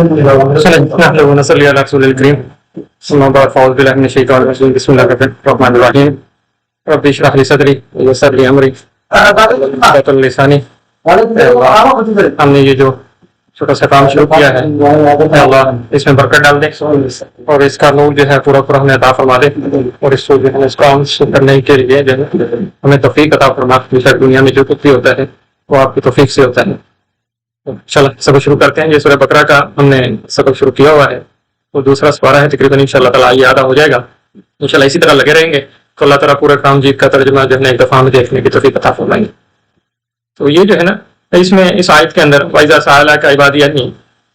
نحمده ونصلي على رسول الكريم ثم بعد فاعوذ بالله من الشيطان الرجيم بسم الله الرحمن الرحيم رب اشرح لي صدري ويسر لي امري واحلل لساني. ہم نے یہ جو چھوٹا سا کام شروع کیا ہے اللہ اس میں برکت ڈال دے اور اس کا نور جو ہے پورا پورا ہمیں عطا فرما دے اور اس کو جو ہے اس کام کرنے کے لیے جو ہے ہمیں توفیق عطا فرما دے. دنیا میں جو کچھ بھی ہوتا ہے وہ آپ کی توفیق سے ہوتا ہے. انشاءاللہ سبق شروع کرتے ہیں. یہ سورہ بقرہ کا ہم نے سبق شروع کیا ہوا ہے تو دوسرا سپارہ ہے تقریباً انشاءاللہ تعالیٰ یہ آدھا ہو جائے گا. انشاءاللہ اسی طرح لگے رہیں گے تو اللہ تعالیٰ پورے کام جیت کا ترجمہ جو ہے ایک دفعہ میں دیکھنے کی توفیق عطا فرمائیں گے. تو یہ جو ہے نا اس میں اس آیت کے اندر وَإِذَا سَأَلَكَ عِبَادِي عَنِّي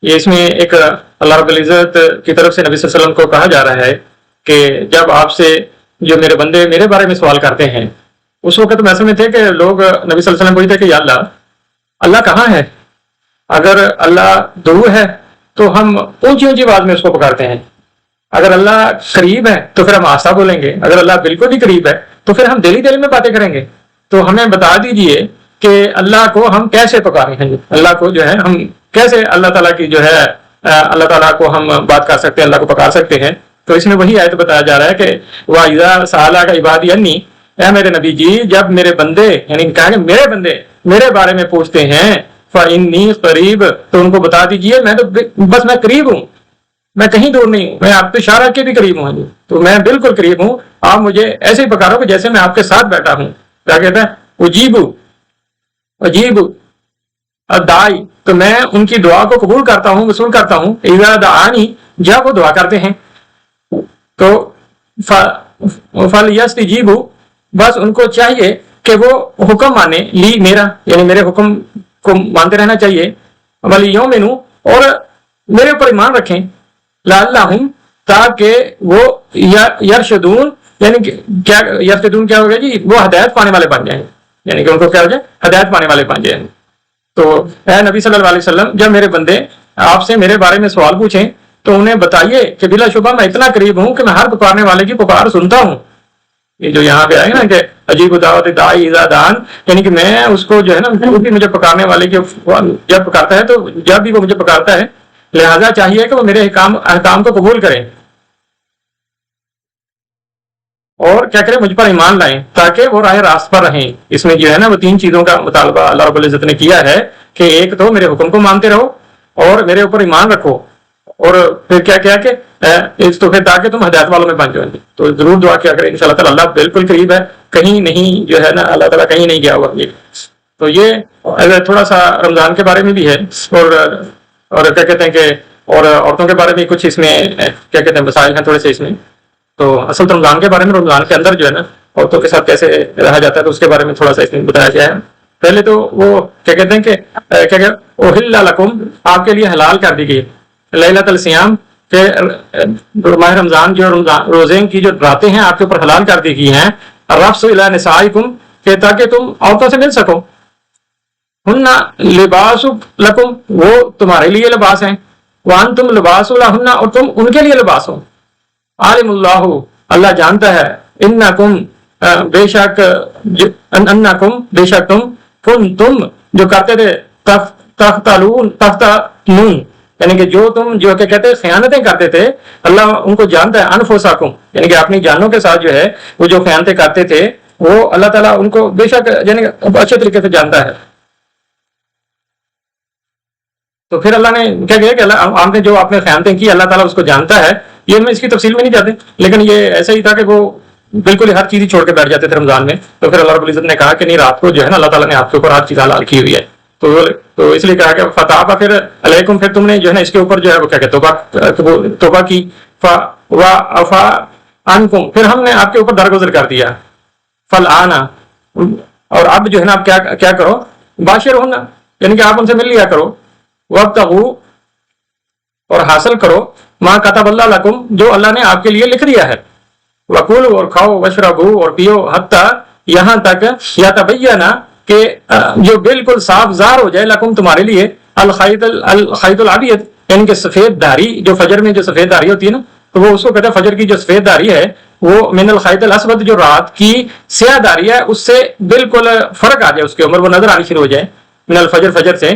یہ اس میں ایک اللہ رب العزت کی طرف سے نبی صلی اللہ علیہ وسلم کو کہا جا رہا ہے کہ جب آپ سے جو میرے بندے میرے بارے میں سوال کرتے ہیں اس وقت میں ایسے میں تھے کہ لوگ نبی صلی اللہ علیہ وسلم پوچھتے کہ یا اللہ کہاں ہے؟ اگر اللہ دور ہے تو ہم اونچی اونچی آواز میں اس کو پکارتے ہیں. اگر اللہ قریب ہے تو پھر ہم آہستہ بولیں گے. اگر اللہ بالکل ہی قریب ہے تو پھر ہم دلی دلی میں باتیں کریں گے. تو ہمیں بتا دیجئے کہ اللہ کو ہم کیسے پکاریں ہیں. اللہ کو جو ہے ہم کیسے اللہ تعالیٰ کی جو ہے اللہ تعالیٰ کو ہم بات کر سکتے ہیں, اللہ کو پکار سکتے ہیں. تو اس میں وہی آیت بتایا جا رہا ہے کہ وَإِذَا سَأَلَكَ عِبَادِي عَنِّي اے میرے نبی جی جب میرے بندے یعنی کہیں گے میرے بندے میرے بارے میں پوچھتے ہیں فَإِنِّي قریب تو ان کو بتا دیجئے میں تو بس میں قریب ہوں, میں کہیں دور نہیں ہوں, میں آپ کے اشارہ کے بھی قریب ہوں. تو میں بالکل قریب ہوں. آپ مجھے ایسے ہی پکارو کہ جیسے میں آپ کے ساتھ بیٹھا ہوں. کیا کہتا ہے اجیب الداعی تو میں ان کی دعا کو قبول کرتا ہوں وصول کرتا ہوں. اذا دعانی جب وہ دعا کرتے ہیں تو فلیستجیبوا بس ان کو چاہیے کہ وہ حکم مانے لی میرا یعنی میرے حکم کو مانتے رہنا چاہیے. ولیؤمنوا اور میرے اوپر ایمان رکھیں. لعلہم تاکہ وہ یرشدون یعنی کیا یرشدون کیا ہوگا جی وہ ہدایت پانے والے بن جائیں یعنی کہ ان کو کیا ہو جائے ہدایت پانے والے بن جائیں. تو اے نبی صلی اللہ علیہ وسلم جب میرے بندے آپ سے میرے بارے میں سوال پوچھیں تو انہیں بتائیے کہ بلا شبہ میں اتنا قریب ہوں کہ میں ہر پکارنے والے کی پکار سنتا ہوں. یہ جو یہاں پہ آئے نا کہ عجیب دعوت داعی اذا دعان یعنی کہ میں اس کو جو ہے نا بھی مجھے پکارنے والے کی جب پکارتا ہے تو جب بھی وہ مجھے پکارتا ہے لہذا چاہیے کہ وہ میرے احکام کو قبول کریں اور کیا کریں مجھ پر ایمان لائیں تاکہ وہ راہ راست پر رہیں. اس میں جو ہے نا وہ تین چیزوں کا مطالبہ اللہ رب العزت نے کیا ہے کہ ایک تو میرے حکم کو مانتے رہو اور میرے اوپر ایمان رکھو اور پھر کیا کیا کہ تو پھر تاکہ تم ہدایت والوں میں بن جاؤ. تو ضرور دعا کیا کریں انشاءاللہ تعالیٰ اللہ بالکل قریب ہے کہیں نہیں جو ہے نا اللہ تعالیٰ کہیں نہیں گیا ہوا. تو یہ تھوڑا سا رمضان کے بارے میں بھی ہے اور کیا کہتے ہیں کہ اور عورتوں کے بارے میں کچھ اس میں کیا کہتے ہیں مسائل ہیں تھوڑے سے اس میں. تو اصل رمضان کے بارے میں رمضان کے اندر جو ہے نا عورتوں کے ساتھ کیسے رہا جاتا ہے تو اس کے بارے میں تھوڑا سا اس میں بتایا گیا ہے. پہلے تو وہ کیا کہتے ہیں کہ احل لکم آپ کے لیے حلال کر دی گئی لیلۃ الصیام کہ ماہ رمضان جو روزے کی جو راتیں ہیں آپ کے اوپر حلال کر دی گئی ہیں. الرفث الی نسائکم کہ تاکہ تم عورتوں سے مل سکو. ہن لباس لکم وہ تمہارے لیے لباس ہیں وانتم لباس لہن اور تم ان کے لیے لباس ہو. عالم اللہ اللہ جانتا ہے انکم بے شک تم کنتم جو کرتے تھے تختلون یعنی کہ جو تم جو کہ کہتے خیانتیں کرتے تھے اللہ ان کو جانتا ہے. انفسکم یعنی کہ اپنی جانوں کے ساتھ جو ہے وہ جو خیانتیں کرتے تھے وہ اللہ تعالیٰ ان کو بے شک یعنی اچھے طریقے سے جانتا ہے. تو پھر اللہ نے کیا کہا کہ آپ نے جو آپ نے خیانتیں کی اللہ تعالیٰ اس کو جانتا ہے. یہ میں اس کی تفصیل میں نہیں جاتے لیکن یہ ایسا ہی تھا کہ وہ بالکل ہر چیز ہی چھوڑ کے بیٹھ جاتے تھے رمضان میں. تو پھر اللہ رب العزت نے کہا کہ نہیں رات کو جو ہے نا اللہ تعالیٰ نے آپ کے اوپر ہر چیز حلال کی ہوئی ہے. تو اس لیے کہا کہ فتح پھر علیکم پھر تم نے جو ہے نا اس کے اوپر جو ہے وہ کیا کہ توبہ کی وعفا عنکم پھر ہم نے آپ کے اوپر درگزر کر دیا. فالآن اور اب جو ہے نا آپ کیا کرو باشرہن یعنی کہ آپ ان سے مل لیا کرو. وابتغوا اور حاصل کرو ما کتب اللہ لکم جو اللہ نے آپ کے لیے لکھ دیا ہے. وکولوا اور کھاؤ واشربوا اور پیو حتی یہاں تک یتبین کہ جو بالکل صاف ظاہر ہو جائے لکم تمہارے لیے الخیط الابیض یعنی کہ سفید دھاری جو فجر میں جو سفید دھاری ہوتی ہے نا تو وہ اس کو کہتے ہیں فجر کی جو سفید دھاری ہے وہ من الخیط الاسود جو رات کی سیاہ دھاری ہے اس سے بالکل فرق آ جائے اس کے عمر وہ نظر آنی شروع ہو جائے من الفجر فجر سے.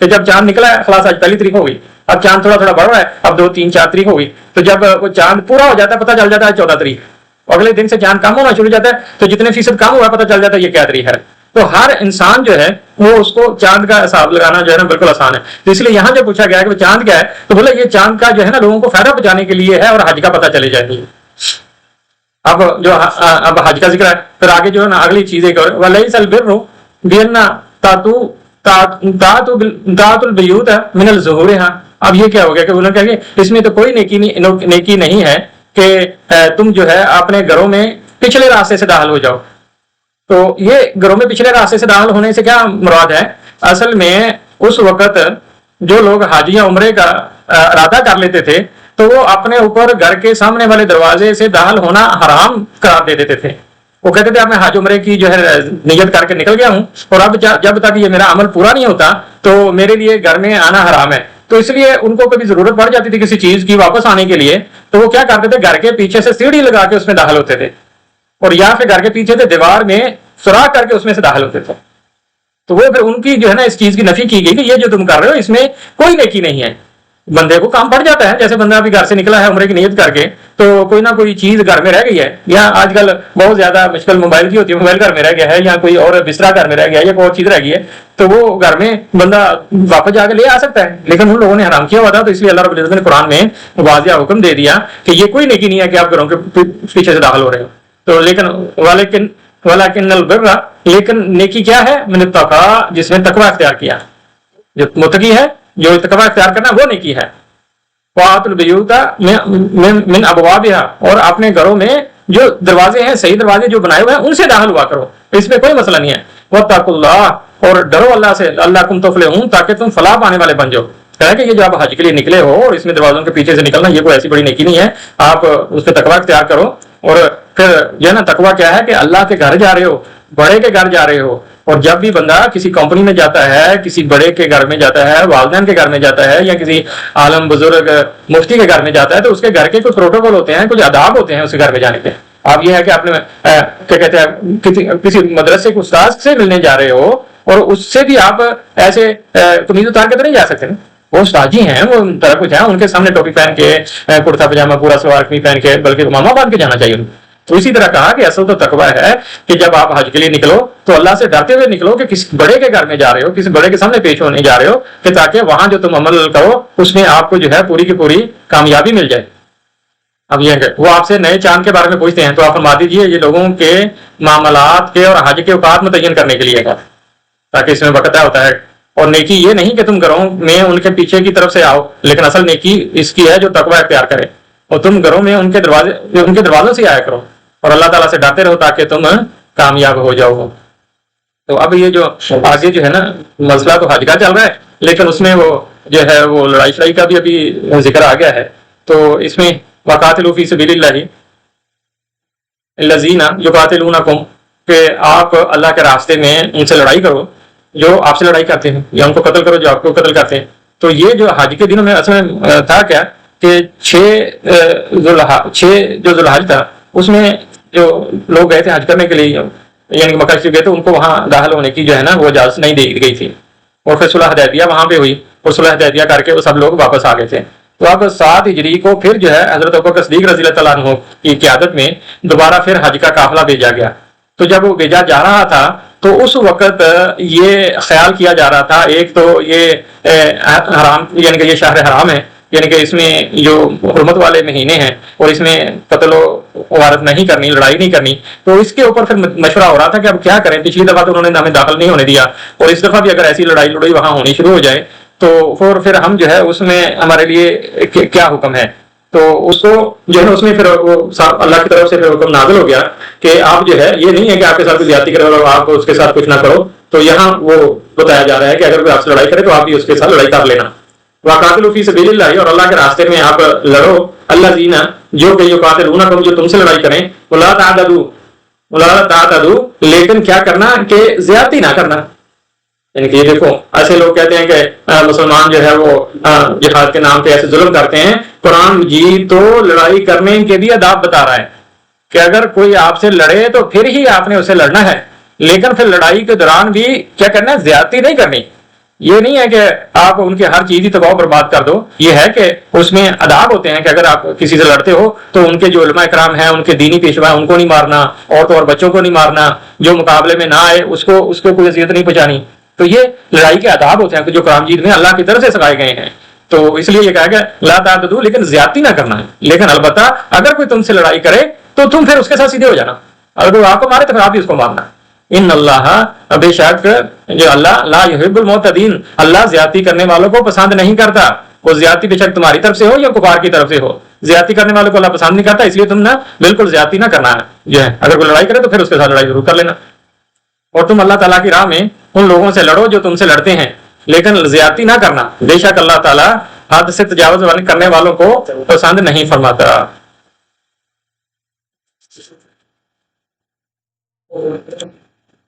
کہ جب چاند نکلا ہے خلاص آج پہلی تاریخ ہو گئی، اب چاند تھوڑا تھوڑا بڑھ رہا ہے، اب 2 3 4 تاریخ ہو گئی، تو جب وہ چاند پورا ہو جاتا ہے پتہ چل جاتا ہے 14 تاریخ، اگلے دن سے چاند کم ہونا شروع ہو جاتا ہے تو جتنے فیصد کم ہوا پتہ چل جاتا ہے یہ کیا تاریخ ہے۔ تو ہر انسان جو ہے وہ اس کو چاند کا حساب لگانا جو ہے نا بالکل آسان ہے، تو اس لیے یہاں جب پوچھا گیا کہ وہ چاند کیا ہے تو بولا یہ چاند کا جو ہے نا لوگوں کو فائدہ پہنچانے کے لیے ہے اور حج کا پتہ چلے جائے گی۔ اب حج کا ذکر ہے، پھر آگے جو ہے نا اگلی چیزیں وَلَيْسَ الْبِرُّ بِأَنْ تَأْتُوا الْبُيُوتَ مِنَ الظُّهُورِهَا۔ اب یہ کیا ہو گیا کہ انہوں نے کہا کہ اس میں تو کوئی نیکی نہیں ہے کہ تم جو ہے اپنے گھروں میں پچھلے راستے سے داخل ہو جاؤ۔ تو یہ گھروں میں پچھلے راستے سے داخل ہونے سے کیا مراد ہے؟ اصل میں اس وقت جو لوگ حج یا عمرے کا ارادہ کر لیتے تھے تو وہ اپنے اوپر گھر کے سامنے والے دروازے سے داخل ہونا حرام قرار دے دیتے تھے۔ وہ کہتے تھے اب میں حج عمرے کی جو ہے نیت کر کے نکل گیا ہوں اور اب جب تک یہ میرا عمل پورا نہیں ہوتا تو میرے لیے گھر میں آنا حرام ہے۔ تو اس لیے ان کو کبھی ضرورت پڑ جاتی تھی کسی چیز کی واپس آنے کے لیے تو وہ کیا کرتے تھے گھر کے پیچھے سے سیڑھی لگا کے اس میں داخل ہوتے تھے، اور یا پھر گھر کے پیچھے سے دیوار میں سوراخ کر کے اس میں سے داخل ہوتے تھے۔ تو وہ پھر ان کی جو ہے نا اس چیز کی نفی کی گئی کہ یہ جو تم کر رہے ہو اس میں کوئی نیکی نہیں ہے۔ بندے کو کام پڑ جاتا ہے، جیسے بندہ ابھی گھر سے نکلا ہے عمرے کی نیت کر کے تو کوئی نہ کوئی چیز گھر میں رہ گئی ہے، یا آج کل بہت زیادہ مشکل موبائل کی ہوتی ہے، موبائل گھر میں رہ گیا ہے، یا کوئی اور بسترا گھر میں رہ گیا ہے، یا کوئی اور چیز رہ گئی ہے، تو وہ گھر میں بندہ واپس جا کے لے آ سکتا ہے، لیکن ان لوگوں نے حرام کیا ہوا تھا۔ تو اس لیے اللہ رب العزت نے قرآن میں واضح حکم دے دیا کہ یہ کوئی نیکی نہیں ہے کہ آپ گھروں کے پیچھے سے داخل ہو رہے ہو۔ تو ولیکن البر، لیکن نیکی کیا ہے؟ من التقوی، جس نے تقوی اختیار کیا، جو متقی ہے، جو تقوی اختیار کرنا وہ نیکی ہے۔ وَآتُوا الْبُيُوتَ مِنْ أَبْوَابِهَا، اور اپنے گھروں میں جو دروازے ہیں صحیح دروازے جو بنائے ہوئے ہیں ان سے داخل ہوا کرو، اس میں کوئی مسئلہ نہیں ہے۔ وَاتَّقُوا اللَّهَ، اور ڈرو اللہ سے، لَعَلَّكُمْ تُفْلِحُونَ، تاکہ تم فلاح پانے والے بن جاؤ۔ کہا کہ یہ جو آپ حج کے لیے نکلے ہو اور اس میں دروازوں کے پیچھے سے نکلنا یہ کوئی ایسی بڑی نیکی نہیں ہے، آپ اس پہ تقوی اختیار کرو۔ اور پھر جو ہے نا تقوی کیا ہے کہ اللہ کے گھر جا رہے ہو، بڑے کے گھر جا رہے ہو، اور جب بھی بندہ کسی کمپنی میں جاتا ہے، کسی بڑے کے گھر میں جاتا ہے، والدین کے گھر میں جاتا ہے، یا کسی عالم بزرگ مفتی کے گھر میں جاتا ہے تو اس کے گھر کے کچھ پروٹوکول ہوتے ہیں، کچھ آداب ہوتے ہیں اس کے گھر میں جانے کے۔ آپ یہ ہے کہ آپ نے کیا کہتے ہیں کسی مدرسے کے استاد سے ملنے جا رہے ہو اور اس سے بھی آپ ایسے قمیض اتار کے تو نہیں جا سکتے نا، وہ استاد جی ہیں، وہ طرح کچھ ہیں، ان کے سامنے ٹوپی پہن کے کرتا پاجامہ پورا سلوار قمیض پہن کے بلکہ ماما باندھ کے جانا چاہیے ان کو۔ تو اسی طرح کہا کہ اصل تو تقوی ہے کہ جب آپ حج کے لیے نکلو تو اللہ سے ڈرتے ہوئے نکلو کہ کسی بڑے کے گھر میں جا رہے ہو، کسی بڑے کے سامنے پیش ہونے جا رہے ہو، کہ تاکہ وہاں جو تم عمل کرو اس میں آپ کو جو ہے پوری کی پوری کامیابی مل جائے۔ اب یہ کہ وہ آپ سے نئے چاند کے بارے میں پوچھتے ہیں تو آپ فرما دیجیے یہ لوگوں کے معاملات کے اور حج کے اوقات متعین کرنے کے لیے ہے، تاکہ اس میں وقت ہوتا ہے۔ اور نیکی یہ نہیں کہ تم گھروں میں ان کے پیچھے کی طرف سے آؤ، لیکن اصل نیکی اس کی ہے جو تقوی اختیار کرے، اور تم گھروں میں ان کے دروازوں سے آیا کرو اور اللہ تعالیٰ سے ڈرتے رہو تاکہ تم کامیاب ہو جاؤ۔ تو اب یہ جو آگے جو ہے نا مسئلہ تو حج کا چل رہا ہے، لیکن اس میں وہ جو ہے وہ لڑائی شڑائی کا بھی ابھی ذکر آ گیا ہے۔ تو اس میں وَقَاتِلُوا فِي سَبِيلِ اللَّهِ الَّذِينَ يُقَاتِلُونَكُمْ، کہ آپ اللہ کے راستے میں ان سے لڑائی کرو جو آپ سے لڑائی کرتے ہیں، یا ان کو قتل کرو جو آپ کو قتل کرتے ہیں۔ تو یہ جو حج کے دنوں میں اصل میں تھا کیا کہ 6 جو ذوالحج تھا اس میں جو لوگ گئے تھے حج کرنے کے لیے، یعنی کہ مکہ شریف گئے تھے، ان کو وہاں داخل ہونے کی جو ہے نا وہ اجازت نہیں دی گئی تھی، اور پھر صلح حدیبیہ وہاں پہ ہوئی اور صلح حدیبیہ کر کے وہ سب لوگ واپس آ گئے تھے۔ تو اب 7 ہجری کو پھر جو ہے حضرت ابوبکر صدیق رضی اللہ تعالیٰ عنہ کی قیادت میں دوبارہ پھر حج کا قافلہ بھیجا گیا۔ تو جب وہ بھیجا جا رہا تھا تو اس وقت یہ خیال کیا جا رہا تھا، ایک تو یہ حرام یعنی کہ یہ شہر حرام ہے، یعنی کہ اس میں جو حرمت والے مہینے ہیں اور اس میں قتل و غارت نہیں کرنی، لڑائی نہیں کرنی، تو اس کے اوپر پھر مشورہ ہو رہا تھا کہ اب کیا کریں۔ پچھلی دفعہ تو انہوں نے ہمیں داخل نہیں ہونے دیا، اور اس دفعہ بھی اگر ایسی لڑائی وہاں ہونی شروع ہو جائے تو پھر ہم جو ہے اس میں ہمارے لیے کیا حکم ہے۔ تو اس کو جو ہے اس میں پھر وہ اللہ کی طرف سے پھر حکم نازل ہو گیا کہ آپ جو ہے یہ نہیں ہے کہ آپ کے ساتھ زیادتی کرو اور آپ اس کے ساتھ کچھ نہ کرو۔ تو یہاں وہ بتایا جا رہا ہے کہ اگر کوئی آپ سے لڑائی کرے تو آپ بھی اس کے ساتھ لڑائی کر لینا۔ وَقَاتِلُوا فِي سَبِيلِ اللَّهِ، اور اللہ کے راستے میں آپ لڑو، الَّذِينَ جو کہ يُقَاتِلُونَكُمْ جو تم سے لڑائی کریں، وَلَا تَعْتَدُوا لیکن کیا کرنا کہ زیادتی نہ کرنا۔ یعنی کہ یہ دیکھو ایسے لوگ کہتے ہیں کہ مسلمان جو ہے وہ جہاد کے نام پہ ایسے ظلم کرتے ہیں۔ قرآن مجید تو لڑائی کرنے کے بھی آداب بتا رہا ہے کہ اگر کوئی آپ سے لڑے تو پھر ہی آپ نے اسے لڑنا ہے، لیکن پھر لڑائی کے دوران بھی کیا کرنا ہے، زیادتی نہیں کرنی۔ یہ نہیں ہے کہ آپ ان کی ہر چیز ہی تباہ و برباد کر دو، یہ ہے کہ اس میں آداب ہوتے ہیں کہ اگر آپ کسی سے لڑتے ہو تو ان کے جو علماء کرام ہیں، ان کے دینی پیشوا ہیں، ان کو نہیں مارنا، عورتوں اور بچوں کو نہیں مارنا، جو مقابلے میں نہ آئے اس کو کوئی اذیت نہیں پہنچانی. تو یہ لڑائی کے آداب ہوتے ہیں جو قرآن مجید میں اللہ کی طرف سے سکھائے گئے ہیں. تو اس لیے یہ کہا کہ لا تعتدوا، لیکن زیادتی نہ کرنا ہے. لیکن البتہ اگر کوئی تم سے لڑائی کرے تو تم پھر اس کے ساتھ سیدھے ہو جانا، اگر وہ آپ کو مارے تو پھر آپ بھی اس کو مارنا. ان اللہ، بے شک جو اللہ، لا یحب المعتدین، اللہ زیادتی کرنے والوں کو پسند نہیں کرتا. وہ زیادتی بے شک تمہاری طرف سے ہو یا کفار کی طرف سے ہو، زیادتی کرنے والوں کو اللہ پسند نہیں کرتا. اس لیے تم نہ بالکل زیادتی نہ کرنا ہے جو ہے. اگر کوئی لڑائی کرے تو پھر اس کے ساتھ لڑائی ضرور کر لینا. اور تم اللہ تعالیٰ کی راہ میں ان لوگوں سے لڑو جو تم سے لڑتے ہیں، لیکن زیادتی نہ کرنا. بے شک اللہ تعالیٰ حد سے تجاوز کرنے والوں کو پسند نہیں فرماتا.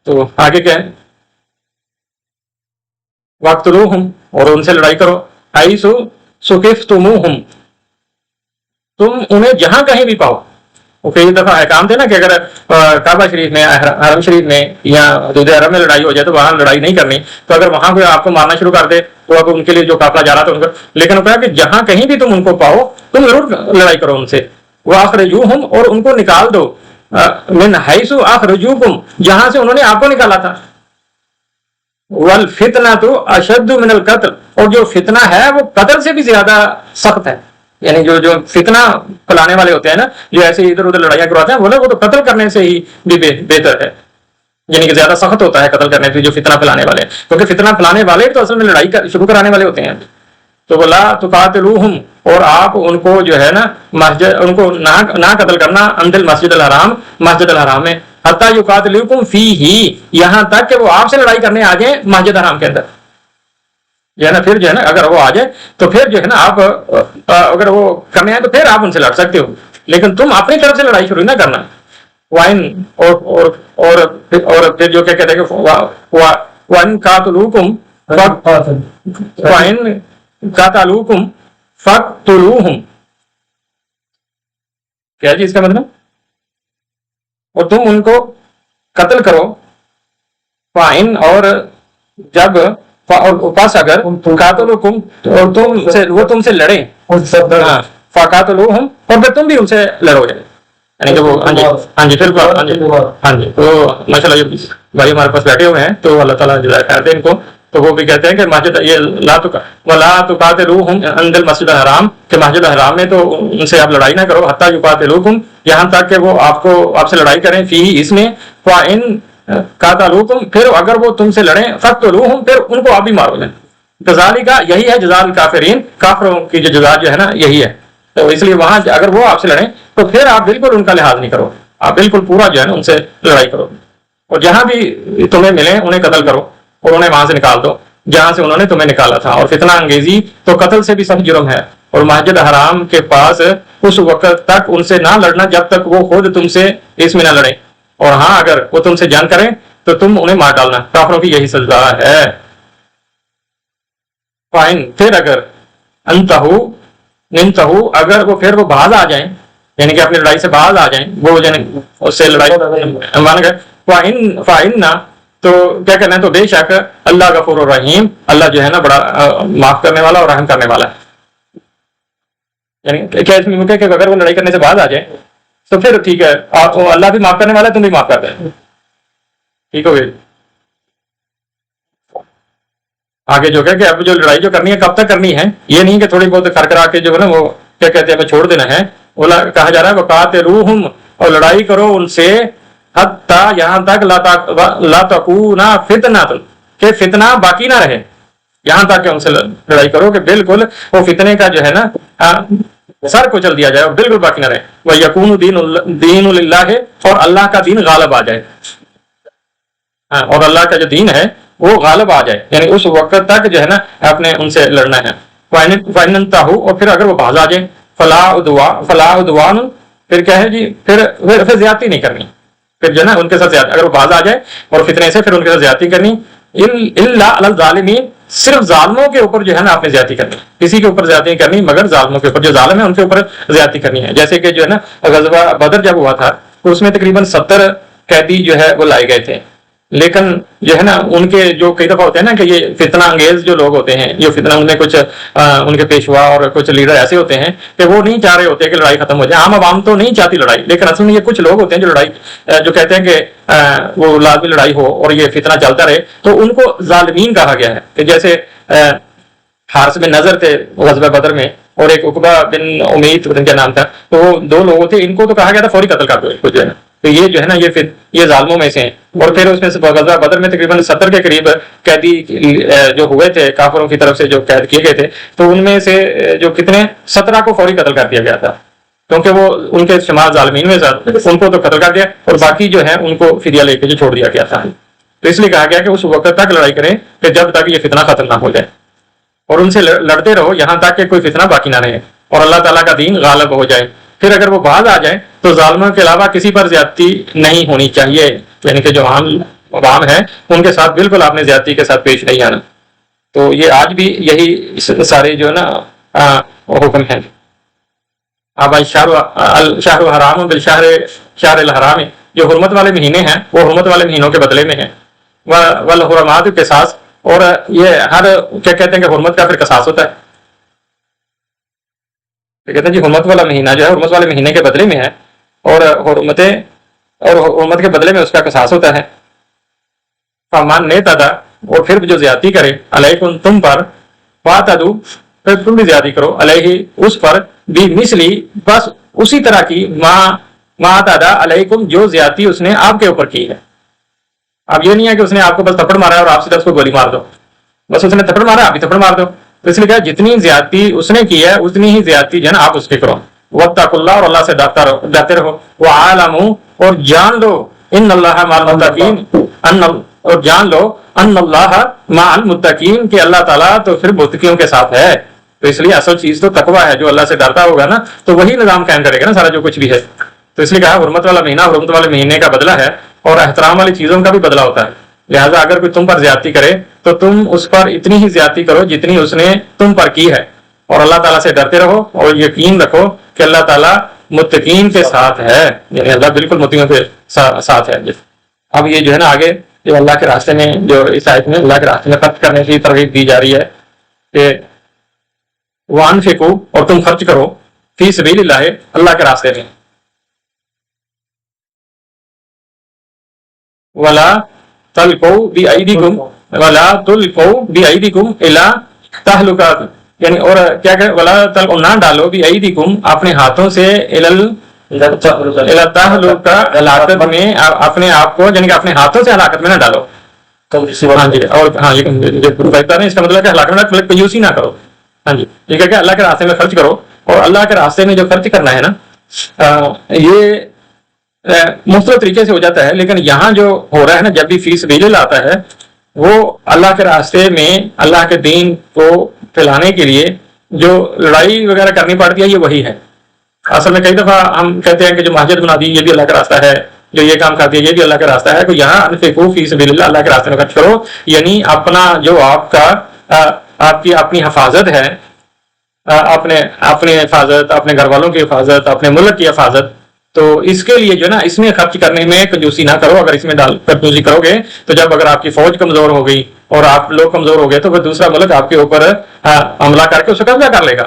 تو آگے کیا ہے؟ وَاقْتُلُوهُمْ، اور ان سے لڑائی کرو. حَيْثُ ثُقِفْتُمُوهُمْ، تم انہیں جہاں کہیں بھی پاؤ. وہ کئی دفعہ احکام تھے نا کہ اگر کعبہ شریف میں، حرم شریف میں یا حدود حرم میں لڑائی ہو جائے تو وہاں لڑائی نہیں کرنی. تو اگر وہاں کوئی آپ کو مارنا شروع کر دے تو اب ان کے لیے جو قافلہ جا رہا تھا ان کا، لیکن کہا کہ جہاں کہیں بھی تم ان کو پاؤ تم ضرور لڑائی کرو ان سے. وَأَخْرِجُوهُمْ، اور ان کو نکال دو. مِنْ حَيْثُ أَخْرَجُوكُمْ، جہاں سے انہوں نے آپ کو نکالا تھا. وَالْفِتْنَةُ أَشَدُّ مِنَ الْقَتْلِ، اور جو فتنہ ہے وہ قتل سے بھی زیادہ سخت ہے. یعنی جو فتنہ پھیلانے والے ہوتے ہیں نا، جو ایسے ادھر ادھر لڑائیاں کرواتے ہیں، وہ تو قتل کرنے سے ہی بھی بہتر ہے. یعنی کہ زیادہ سخت ہوتا ہے قتل کرنے سے جو فتنہ پھیلانے والے ہیں، کیونکہ فتنہ پھیلانے والے تو اصل میں لڑائی شروع کرانے والے ہوتے ہیں. تو وَلَا تُقَاتِلُوهُمْ، اور آپ ان کو جو ہے نا مسجد، ان کو نہ قتل کرنا عند المسجد الحرام، مسجد الحرام میں، حتیٰ یقاتلوکم فیہ، یہاں تک کہ وہ آپ سے لڑائی کرنے آ جائیں مسجد حرام کے اندر. جو ہے نا پھر جو ہے نا اگر وہ آ جائے تو پھر جو ہے نا آپ اگر وہ کرنے آئے تو پھر آپ ان سے لڑ سکتے ہو، لیکن تم اپنی طرف سے لڑائی شروع نہ کرنا. وائن اور پھر جو کیا کہتے ہیں کہ وائن قاتلوکم وائن قاتلوکم فقتلوہم، کیا جی اس کا مطلب؟ اور تم ان کو قتل کرو. فائن، اور جب پاس اگر قاتلوکم، اور تم سے وہ تم سے لڑیں، فقاتلوہم، اور پھر تم بھی ان سے لڑو. یعنی کہ وہ ہاں جی پھر ہاں جی. تو ماشاء اللہ یہ بھائی ہمارے پاس بیٹھے ہوئے ہیں تو اللہ تعالیٰ جزائے خیر دے ان کو. تو وہ بھی کہتے ہیں کہ مسجد یہ وَلَا تُقَاتِلُوهُمْ عِنْدَ الْمَسْجِدِ الْحَرَامِ، کہ مسجد الحرام میں تو ان سے آپ لڑائی نہ کرو. حتیٰ یقاتلوکم، یہاں تک کہ وہ آپ سے لڑائی کریں، فیہ، اس میں. فَإِنْ قَاتَلُوكُمْ، پھر اگر وہ تم سے لڑیں، فَقْتُلُوهُمْ، پھر ان کو آپ بھی مارو لیں. کذالک، یہی ہے جزاء الکافرین، کافروں کی جو جزا جو ہے نا یہی ہے. تو اس لیے وہاں اگر وہ آپ سے لڑیں تو پھر آپ بالکل ان کا لحاظ نہیں کرو، آپ بالکل پورا جو ہے نا ان سے لڑائی کرو. اور جہاں بھی تمہیں ملیں انہیں قتل کرو اور انہیں وہاں سے نکال دو جہاں سے انہوں نے تمہیں نکالا تھا. اور فتنہ انگیزی تو قتل سے بھی سخت جرم ہے. اور مسجد حرام کے پاس اس وقت تک ان سے نہ لڑنا جب تک وہ خود تم سے اس میں نہ لڑیں. اور ہاں اگر وہ تم سے جنگ کریں تو تم انہیں مار ڈالنا. کافروں کی یہی سزا ہے. فائن، پھر اگر انتہو، اگر وہ پھر وہ باز آ جائیں، یعنی کہ اپنی لڑائی سے باز آ جائیں، وہ یعنی اس سے لڑائی مان گئے. فائن، تو کیا کرنا ہے؟ تو بے شک اللہ غفور الرحیم، اللہ جو ہے نا بڑا معاف کرنے والا اور رحم کرنے والا ہے. یعنی کیا اس میں ممکن ہے کہ اگر وہ لڑائی کرنے سے باز آ جائیں تو پھر ٹھیک ہے، آپ اللہ بھی معاف کرنے والا ہے، تم بھی معاف کرتے ہیں. ٹھیک ہو گئی. آگے جو کہ اب جو لڑائی جو کرنی ہے کب تک کرنی ہے، یہ نہیں کہ تھوڑی بہت کر کرا کے جو ہے نا وہ کیا کہتے ہیں چھوڑ دینا ہے. وہ کہا جا رہا ہے وقاتلوہم، اور لڑائی کرو ان سے، حتی، یہاں تک، لا تکونا فتنہ، کہ فتنہ باقی نہ رہے. یہاں تک کہ ان سے لڑائی کرو کہ بالکل وہ فتنے کا جو ہے نا سر کو چل دیا جائے اور بالکل باقی نہ رہے. وَيَكُونُ دِينُ لِلَّهِ، اور اللہ کا دین غالب آ جائے. اور اللہ کا جو دین ہے وہ غالب آ جائے، یعنی اس وقت تک جو ہے نا اپنے ان سے لڑنا ہے. اور پھر اگر وہ باز آ جائیں، فلا عدوان، پھر کیا ہے جی، پھر زیادتی نہیں کرنی. پھر جو ہے نا ان کے ساتھ زیادتی، اگر وہ باز آ جائے اور فتنے سے، پھر ان کے ساتھ زیادتی کرنی. الا علی الظالمین، صرف ظالموں کے اوپر جو ہے نا آپ نے زیادتی کرنی، کسی کے اوپر زیادتی نہیں کرنی مگر ظالموں کے اوپر. جو ظالم ہے ان کے اوپر زیادتی کرنی ہے. جیسے کہ جو ہے نا غزوہ بدر جب ہوا تھا تو اس میں تقریباً 70 قیدی جو ہے وہ لائے گئے تھے. لیکن جو ہے نا ان کے جو کئی دفعہ ہوتے ہیں نا کہ یہ فتنہ انگیز جو لوگ ہوتے ہیں، جو فتنہ ان میں کچھ ان کے پیشوا اور کچھ لیڈر ایسے ہوتے ہیں کہ وہ نہیں چاہ رہے ہوتے کہ لڑائی ختم ہو جائے. عام عوام تو نہیں چاہتی لڑائی، لیکن اصل میں یہ کچھ لوگ ہوتے ہیں جو لڑائی جو کہتے ہیں کہ وہ لازمی لڑائی ہو اور یہ فتنہ چلتا رہے، تو ان کو ظالمین کہا گیا ہے. کہ جیسے حارث بن نظر تھے غزوہ بدر میں، اور ایک عقبہ بن امید ان کا نام تھا، تو وہ دو لوگ تھے، ان کو تو کہا گیا تھا فوری قتل کر دو جو ہے نا. تو یہ جو ہے نا یہ ظالموں میں سے ہیں. اور پھر اس میں سے غزوہ بدر میں تقریباً 70 کے قریب قیدی جو ہوئے تھے کافروں کی طرف سے جو قید کیے گئے تھے، تو ان میں سے جو کتنے 17 کو فوری قتل کر دیا گیا تھا، کیونکہ وہ ان کے شمار ظالمین میں ان کو تو قتل کر دیا، اور باقی جو ہے ان کو فدیہ لے کے جو چھوڑ دیا گیا تھا. تو اس لیے کہا گیا کہ اس وقت تک لڑائی کریں کہ جب تک یہ فتنہ ختم نہ ہو جائے، اور ان سے لڑتے رہو یہاں تک کہ کوئی فتنہ باقی نہ رہے اور اللہ تعالیٰ کا دین غالب ہو جائے. پھر اگر وہ باز آ جائے تو ظالموں کے علاوہ کسی پر زیادتی نہیں ہونی چاہیے، یعنی کہ جو عوام ہے ان کے ساتھ بالکل آپ نے زیادتی کے ساتھ پیش نہیں آنا. تو یہ آج بھی یہی سارے جو ہے نا حکم ہیں. اب شہر الحرام بالشہر شہر الحرام، جو حرمت والے مہینے ہیں وہ حرمت والے مہینوں کے بدلے میں ہیں. والحرمات قصاص، اور یہ ہر کیا کہتے ہیں کہ حرمت کا پھر قصاص ہوتا ہے. کہتے ہیں جی حرمت والا مہینہ جو ہے حرمت والے مہینے کے بدلے میں ہے، اور حرمت کے بدلے میں اس کا قصاص ہوتا ہے. فمان نے تدا، اور پھر جو زیادتی کرے علیکم تم پر، فاتدو پھر تم بھی زیادتی کرو علیہ اس پر، بھی مثلی بس اسی طرح کی ما تدا علیکم جو زیادتی اس نے آپ کے اوپر کی ہے. اب یہ نہیں ہے کہ اس نے آپ کو بس تھپڑ مارا اور آپ سیدھا اس کو گولی مار دو، بس اس نے تھپڑ مارا آپ بھی تھپڑ مار دو. تو اس لیے کہا جتنی زیادتی اس نے کی ہے اتنی ہی زیادتی جو ہے نا آپ اس کے کرو. واتقوا اللہ، اور اللہ سے ڈرتے رہو. وعلموا، اور جان لو ان اللہ مع المتقین، اور جان لو ان اللہ مع المتقین، کہ اللہ تعالیٰ تو پھر متقیوں کے ساتھ ہے. تو اس لیے اصل چیز تو تقویٰ ہے. جو اللہ سے ڈرتا ہوگا نا تو وہی نظام قائم کرے گا نا سارا جو کچھ بھی ہے. تو اس لیے کہا حرمت والا مہینہ حرمت والے مہینے کا بدلہ ہے، اور احترام والی چیزوں کا بھی بدلہ ہوتا ہے. لہٰذا اگر کوئی تم پر زیادتی کرے تو تم اس پر اتنی ہی زیادتی کرو جتنی اس نے تم پر کی ہے، اور اللہ تعالیٰ سے ڈرتے رہو اور یقین رکھو کہ اللہ تعالیٰ متقین کے ساتھ ہے، یعنی اللہ بالکل متقین کے ساتھ ہے. اب یہ جو ہے نا آگے جو اللہ کے راستے میں جو اس آیت میں اللہ کے راستے میں خرچ کرنے کی ترغیب دی جا رہی ہے کہ وانفقوا، اور تم خرچ کرو فی سبیل اللہ، اللہ کے راستے میں. ولا تلقوا بأیدیکم الی تہلکۃ، یعنی اور کیا کہ ولا تلقوا، نہ ڈالو بأیدیکم اپنے ہاتھوں سے الی تہلکۃ، ہلاکت میں اپنے آپ کو، یعنی کہ اپنے ہاتھوں سے ہلاکت میں نہ ڈالو. ہاں جی، اور ہاں یہ اس کا مطلب ہے ہلاکت میں کنجوسی نہ کرو. ہاں جی، یہ کہ اللہ کے راستے میں خرچ کرو. اور اللہ کے راستے میں جو خرچ کرنا ہے نا یہ مختلف طریقے سے ہو جاتا ہے، لیکن یہاں جو ہو رہا ہے نا جب بھی فی سبیل اللہ آتا ہے وہ اللہ کے راستے میں اللہ کے دین کو پھیلانے کے لیے جو لڑائی وغیرہ کرنی پڑتی ہے یہ وہی ہے. اصل میں کئی دفعہ ہم کہتے ہیں کہ جو مسجد بنا دی یہ بھی اللہ کا راستہ ہے، جو یہ کام کرتی ہے یہ بھی اللہ کا راستہ ہے. تو یہاں انفقوا فی سبیل اللہ، اللہ کے راستے میں خرچ کرو، یعنی اپنا جو آپ کی اپنی حفاظت ہے، اپنے حفاظت، اپنے گھر والوں کی حفاظت، اپنے ملک کی حفاظت، تو اس کے لیے جو ہے نا اس میں خرچ کرنے میں کنجوسی نہ کرو. اگر اس میں کنجوسی کرو گے تو جب اگر آپ کی فوج کمزور ہو گئی اور آپ لوگ کمزور ہو گئے تو پھر دوسرا ملک آپ کے اوپر حملہ کر کے اس کو قبضہ کر لے گا.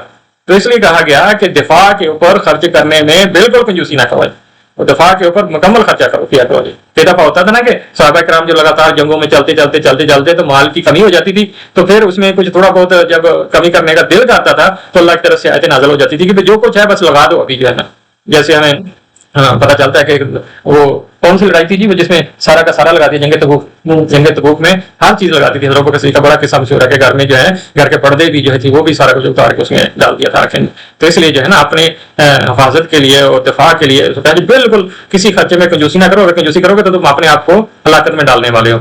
تو اس لیے کہا گیا کہ دفاع کے اوپر خرچ کرنے میں بالکل کنجوسی نہ کرو، اور دفاع کے اوپر مکمل خرچہ کیا کرو. کئی دفعہ ہوتا تھا نا کہ صحابہ کرام جو لگاتار جنگوں میں چلتے تو مال کی کمی ہو جاتی تھی، تو پھر اس میں کچھ تھوڑا بہت جب کمی کرنے کا دل کرتا تھا تو اللہ کی طرف سے آیتیں نازل ہو جاتی تھی کہ جو کچھ ہے بس لگا دو ابھی جو ہے نا. جیسے ہمیں پتا چلتا ہے کہ وہ کون سی لڑائی تھی جی وہ جس میں سارا کا سارا لگا دیا، جنگ تبوک میں ہر چیز لگاتی تھی. حضرت بکر صدیق کا بڑا قصہ مشہور ہے کہ گھر میں جو ہے گھر کے پردے بھی جو ہے تھی وہ بھی سارا کچھ اتار کے اس میں ڈال دیا تھا. تو اس لیے جو ہے نا اپنے حفاظت کے لیے اور دفاع کے لیے بالکل کسی خرچے میں کنجوسی نہ کرو. اگر کنجوسی کرو گے تو تم اپنے آپ کو ہلاکت میں ڈالنے والے ہو.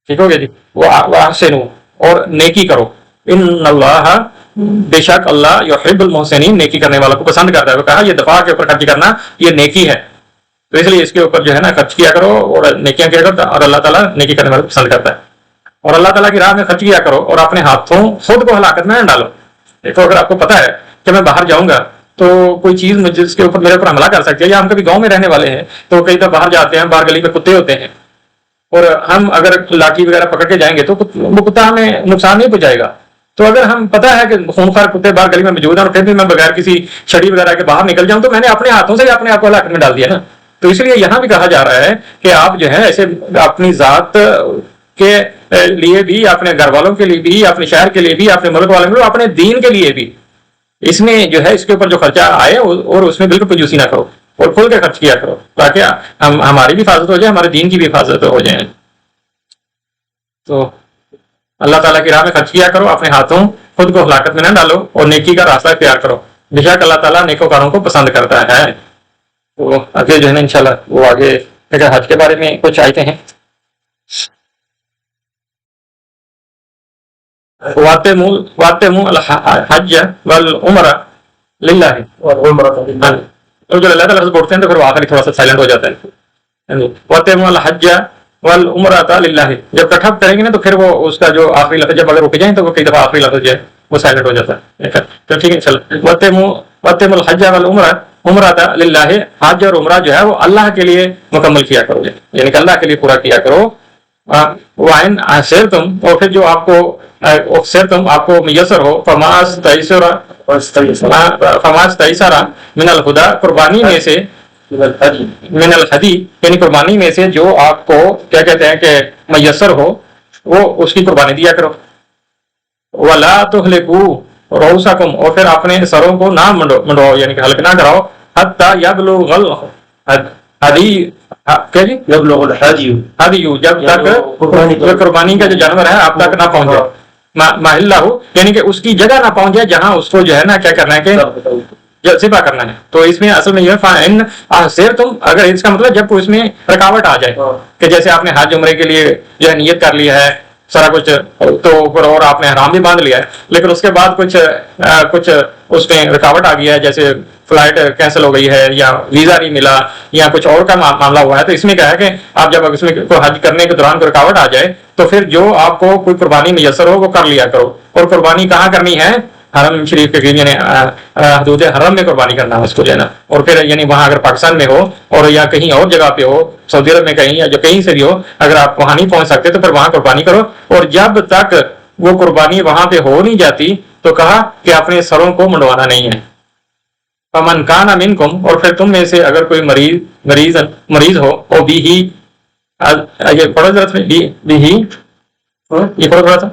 ٹھیک ہو گیا جی. وہ احسنوا، اور نیکی کرو. ان اللہ، بے شک اللہ یحب المحسنین، نیکی کرنے والوں کو پسند کرتا ہے. وہ کہا یہ دفاع کے اوپر خرچ کرنا یہ نیکی ہے، تو اس لیے اس کے اوپر جو ہے نا خرچ کیا کرو اور نیکیاں کیا کرو، اور اللہ تعالیٰ نیکی کرنے والوں کو پسند کرتا ہے. اور اللہ تعالیٰ کی راہ میں خرچ کیا کرو اور اپنے ہاتھوں خود کو ہلاکت میں نہ ڈالو. دیکھو اگر آپ کو پتا ہے کہ میں باہر جاؤں گا تو کوئی چیز جس کے اوپر میرے اوپر حملہ کر سکتی ہے، یا ہم کبھی گاؤں میں رہنے والے ہیں تو کئی دفعہ باہر جاتے ہیں، باہر گلی میں کتے ہوتے ہیں اور ہم اگر لاٹھی وغیرہ پکڑ کے جائیں گے تو وہ کتا ہمیں نقصان نہیں پہنچائے گا. تو اگر ہم پتا ہے کہ خونخوار کتے باہر گلی میں موجود ہیں اور پھر بھی میں بغیر کسی چھڑی وغیرہ کے باہر نکل جاؤں تو میں نے اپنے ہاتھوں سے اپنے آپ کو ہلاکت میں ڈال دیا نا. تو اس لیے یہاں بھی کہا جا رہا ہے کہ آپ جو ہے ایسے اپنی ذات کے لیے بھی، اپنے گھر والوں کے لیے بھی، اپنے شہر کے لیے بھی، اپنے ملک والوں کے لیے، اپنے دین کے لیے بھی اس میں جو ہے اس کے اوپر جو خرچہ آئے اور اس میں بالکل کنجوسی نہ کرو اور کھل کے خرچ کیا کرو تاکہ ہماری بھی حفاظت ہو جائے، ہمارے دین کی بھی حفاظت ہو جائے. تو اللہ تعالیٰ کی راہ میں خرچ کیا کرو، اپنے ہاتھوں خود کو ہلاکت میں نہ ڈالو اور نیکی کا راستہ اختیار کرو. بے شک اللہ تعالیٰ نیکوکاروں کو پسند کرتا ہے. تو آگے جو ہے نا انشاءاللہ وہ آگے حج کے بارے میں کچھ آیتیں ہیں. وَأَتِمُّوا الْحَجَّ وَالْعُمْرَةَ لِلَّهِ. تو جو اللہ تعالیٰ سے بولتے ہیں تو پھر وہ آخری تھوڑا سا سائلنٹ ہو جاتا ہے. وَأَتِمُّوا الْحَجَّ وَالْعُمْرَةَ لِلَّهِ. جب اکٹھا کریں گے نا تو پھر وہ اس کا جو آخری لفظ جب اگر رک جائیں تو وہ کئی دفعہ آخری لفظ جو ہے وہ سائلنٹ ہو جاتا ہے. تو ٹھیک ہے چلو. وَأَتِمُّوا الْحَجَّ وَالْعُمْرَةَ لِلَّهِ. حج اور عمرہ جو ہے وہ اللہ کے لیے مکمل کیا کرو، یعنی کہ اللہ کے لیے پورا کیا کرو. وَإِنْ أَحْسَنْتُمْ، اور پھر جو آپ کو میسر ہو، فَمَا اسْتَيْسَرَ مِنَ الْهُدَى، قربانی میں سے، من الحدی یعنی قربانی میں سے جو آپ کو کیا کہتے ہیں کہ میسر ہو وہ اس کی قربانی دیا کرو. وَلَا تُهْلِكُوا رُؤُوسَكُمْ، اور پھر اپنے سروں کو نہ منڈواؤ یعنی کہ ہلک نہ کراؤ. حَتَّى يَبْلُغَ الْهَدْيُ، کیا جی يبلغ الحدی، جب تک قربانی کا جو جانور ہے آپ تک نہ پہنچ جائے. محلہ یعنی کہ اس کی جگہ نہ پہنچ جائے جہاں اس کو جو ہے نا کیا کرنا ہے کہ ذبح کرنا ہے. تو اس میں اصل میں یہ فَإِنْ أَحْسَنْتُمْ، اگر اس کا مطلب جب اس میں رکاوٹ آ جائے کہ جیسے آپ نے حج عمرے کے لیے جو ہے نیت کر لیا ہے سارا کچھ تو اور آپ نے احرام بھی باندھ لیا ہے، لیکن اس کے بعد کچھ اس میں رکاوٹ آ گیا ہے، جیسے فلائٹ کینسل ہو گئی ہے یا ویزا نہیں ملا یا کچھ اور کا معاملہ ہوا ہے. تو اس میں کیا ہے کہ آپ جب اس میں حج کرنے کے دوران کوئی رکاوٹ آ جائے تو پھر جو آپ کو کوئی قربانی میسر ہو وہ کر لیا کرو. اور قربانی کہاں کرنی ہے؟ حرم شریف کے یعنی حدود حرم میں قربانی کرنا ہے اس کو جو ہے نا. اور پھر یعنی وہاں اگر پاکستان میں ہو اور یا کہیں اور جگہ پہ ہو، سعودی عرب میں کہیں یا جو کہیں سے بھی ہو، اگر آپ وہاں نہیں پہنچ سکتے تو پھر وہاں قربانی کرو. اور جب تک وہ قربانی وہاں پہ ہو نہیں جاتی تو کہا کہ اپنے سروں کو منڈوانا نہیں ہے. فَمَنْ كَانَ مِنْكُمْ، اور پھر تم میں سے اگر کوئی مریض ہو، اور یہ پڑھو ذرا یہ پڑھو تھوڑا سا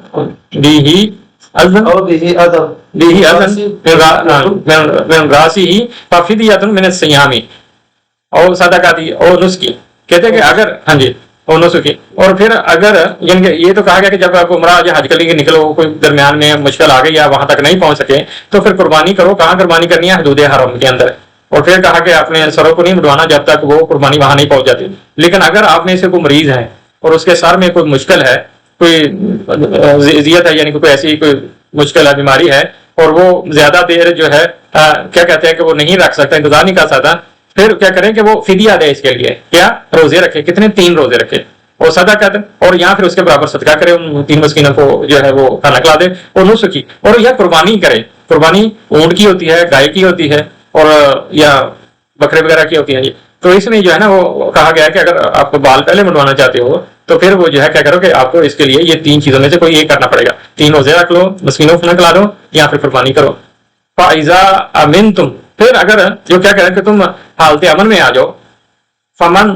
من راسه ففدیۃ من الصیام اور صدقاتی اور نسکی. کہتے ہیں کہ اگر ہاں جی اور نسکی، اور پھر اگر یعنی کہ یہ تو کہا گیا کہ جب آپ عمرہ یا حج کے لیے نکلو کوئی درمیان میں مشکل آ گئی یا وہاں تک نہیں پہنچ سکے تو پھر قربانی کرو. کہاں قربانی کرنی ہے؟ حدود حرم کے اندر. اور پھر کہا کہ اپنے سروں کو نہیں مڈوانا جب تک وہ قربانی وہاں نہیں پہنچ جاتی. لیکن اگر آپ میں سے کوئی مریض ہے اور اس کے سر میں کوئی مشکل ہے، کوئی اذیت ہے یعنی کوئی ایسی کوئی مشکل ہے، بیماری ہے، اور وہ زیادہ دیر جو ہے کیا کہتے ہیں کہ وہ نہیں رکھ سکتا، انتظار نہیں کر سکتا، پھر کیا کریں کہ وہ فدیہ دے اس کے لیے. کیا؟ روزے رکھے. کتنے؟ 3 روزے رکھے اور صدقہ کہتے ہیں، اور یا پھر اس کے برابر صدقہ کرے، ان 3 مسکینوں کو جو ہے وہ کھانا کھلا دے. اور نسک کی، اور یا قربانی کرے. قربانی اونٹ کی ہوتی ہے، گائے کی ہوتی ہے، اور یا بکرے وغیرہ کی ہوتی ہیں. تو اس میں جو ہے نا وہ کہا گیا کہ اگر آپ کو بال پہلے منڈوانا چاہتے ہو تو پھر وہ جو ہے کیا کرو کہ آپ کو اس کے لیے یہ 3 چیزوں میں سے کوئی ایک کرنا پڑے گا. 3 روزے رکھ لو، مسکینوں کو کھلا دو، یا پھر قربانی کرو. فَإِذَا أَمِنْتُمْ، پھر اگر جو کیا کریں کہ تم حالت امن میں آ جاؤ. فَمَنْ